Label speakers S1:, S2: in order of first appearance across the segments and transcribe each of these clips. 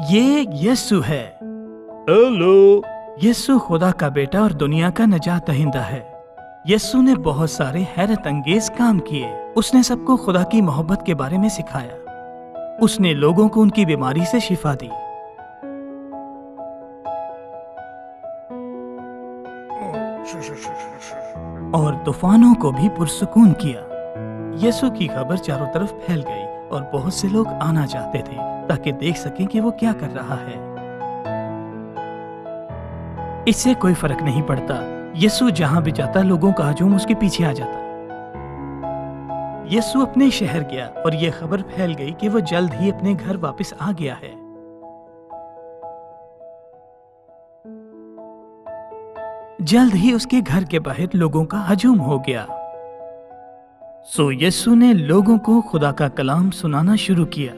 S1: ये यीशु है।
S2: हेलो।
S1: यीशु खुदा का बेटा और दुनिया का निजात दहिंदा है। यीशु ने बहुत सारे हैरत अंगेज काम किए। उसने सबको खुदा की मोहब्बत के बारे में सिखाया। उसने लोगों को उनकी बीमारी से शिफा दी। और तूफानों को भी पुरसुकून किया। यीशु की खबर चारों तरफ फैल गई और बहुत से लोग आना चाहते थे ताकि देख सकें कि वो क्या कर रहा है। इससे कोई फर्क नहीं पड़ता। यीशु जहां भी जाता लोगों का हजूम उसके पीछे आ जाता। यीशु अपने शहर गया और यह खबर फैल गई कि वो जल्द ही अपने घर वापस आ गया है। जल्द ही उसके घर के बाहर लोगों का हजूम हो गया। सो यीशु ने लोगों को खुदा का कलाम सुनाना शुरू किया।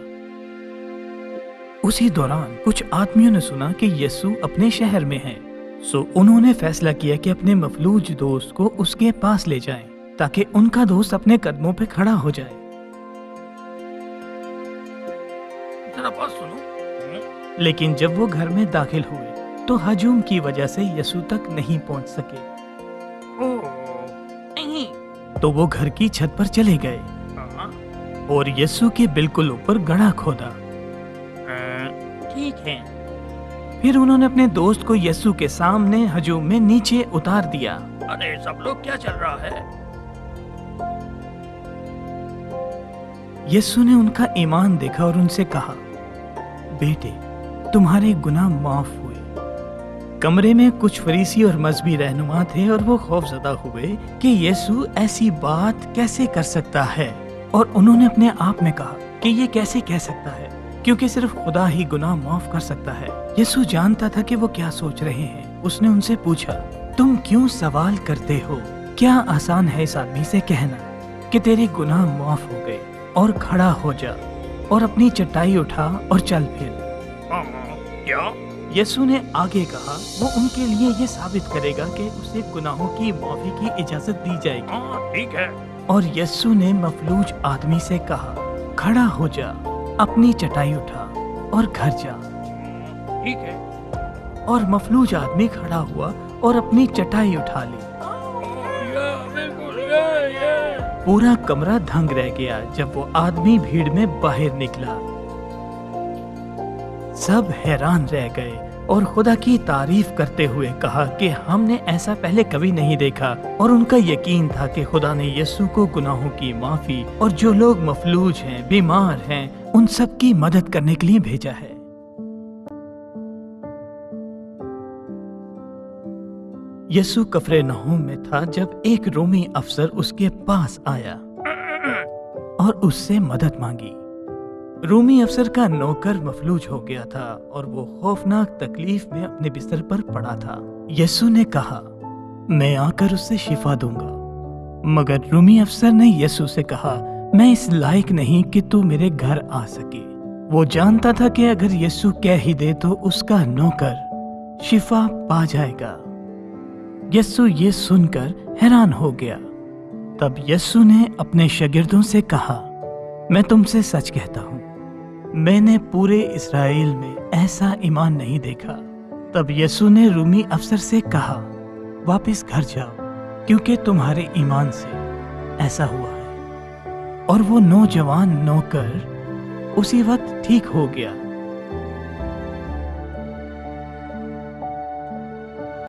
S1: उसी दौरान कुछ आदमियों ने सुना कि यीशु अपने शहर में है। सो उन्होंने फैसला किया कि अपने मफलूज दोस्त को उसके पास ले जाएं, ताकि उनका दोस्त अपने कदमों पे खड़ा हो जाए।
S2: जरा बात सुनो।
S1: लेकिन जब वो घर में दाखिल हुए तो हजूम की वजह से यीशु तक नहीं पहुंच सके। तो वो घर की छत पर चले गए और यीशु के बिल्कुल ऊपर गड्ढा खोदा।
S2: ठीक है।
S1: फिर उन्होंने अपने दोस्त को यीशु के सामने हजूम में नीचे उतार दिया।
S2: अरे सब लोग, क्या चल रहा है?
S1: यीशु ने उनका ईमान देखा और उनसे कहा, बेटे, तुम्हारे गुनाह माफ हुए। कमरे में कुछ फरीसी और मजहबी रहनुमा थे और वो खौफजदा हुए कि यीशु ऐसी बात कैसे कर सकता है। और उन्होंने अपने आप में कहा कि ये कैसे कह सकता है, क्योंकि सिर्फ खुदा ही गुनाह माफ कर सकता है। यीशु जानता था कि वो क्या सोच रहे हैं। उसने उनसे पूछा, तुम क्यों सवाल करते हो? क्या आसान है इस आदमी से कहना कि तेरे गुनाह माफ हो गए और खड़ा हो जा और अपनी चटाई उठा और चल फिर।
S2: क्या?
S1: यीशु ने आगे कहा, वो उनके लिए ये साबित करेगा कि उसे गुनाहों की माफी की इजाजत दी जाएगी।
S2: ठीक है।
S1: और यीशु ने मफलूज आदमी से कहा, खड़ा हो जा, अपनी चटाई उठा और घर जा।
S2: ठीक है।
S1: और मफलूज आदमी खड़ा हुआ और अपनी चटाई उठा ली। पूरा कमरा दंग रह गया जब वो आदमी भीड़ में बाहर निकला। सब हैरान रह गए और खुदा की तारीफ करते हुए कहा कि हमने ऐसा पहले कभी नहीं देखा। और उनका यकीन था कि खुदा ने यीशु को गुनाहों की माफी और जो लोग मफलूज हैं, बीमार हैं, उन सब की मदद करने के लिए भेजा है। यीशु कफरनहूम में था जब एक रोमी अफसर उसके पास आया और उससे मदद मांगी। रोमी अफसर का नौकर मफलूज हो गया था और वो खौफनाक तकलीफ में अपने बिस्तर पर पड़ा था। यीशु ने कहा, मैं आकर उससे शिफा दूंगा। मगर रोमी अफसर ने यीशु से कहा, मैं इस लायक नहीं कि तू मेरे घर आ सके। वो जानता था कि अगर यीशु कह ही दे तो उसका नौकर शिफा पा जाएगा। यीशु ये सुनकर हैरान हो गया। तब यीशु ने अपने शागिर्दों से कहा, मैं तुमसे सच कहता हूँ, मैंने पूरे इस्राएल में ऐसा ईमान नहीं देखा। तब यीशु ने रोमी अफसर से कहा, वापस घर जाओ, क्योंकि तुम्हारे ईमान से ऐसा हुआ है। और वो नौजवान नौकर उसी वक्त ठीक हो गया।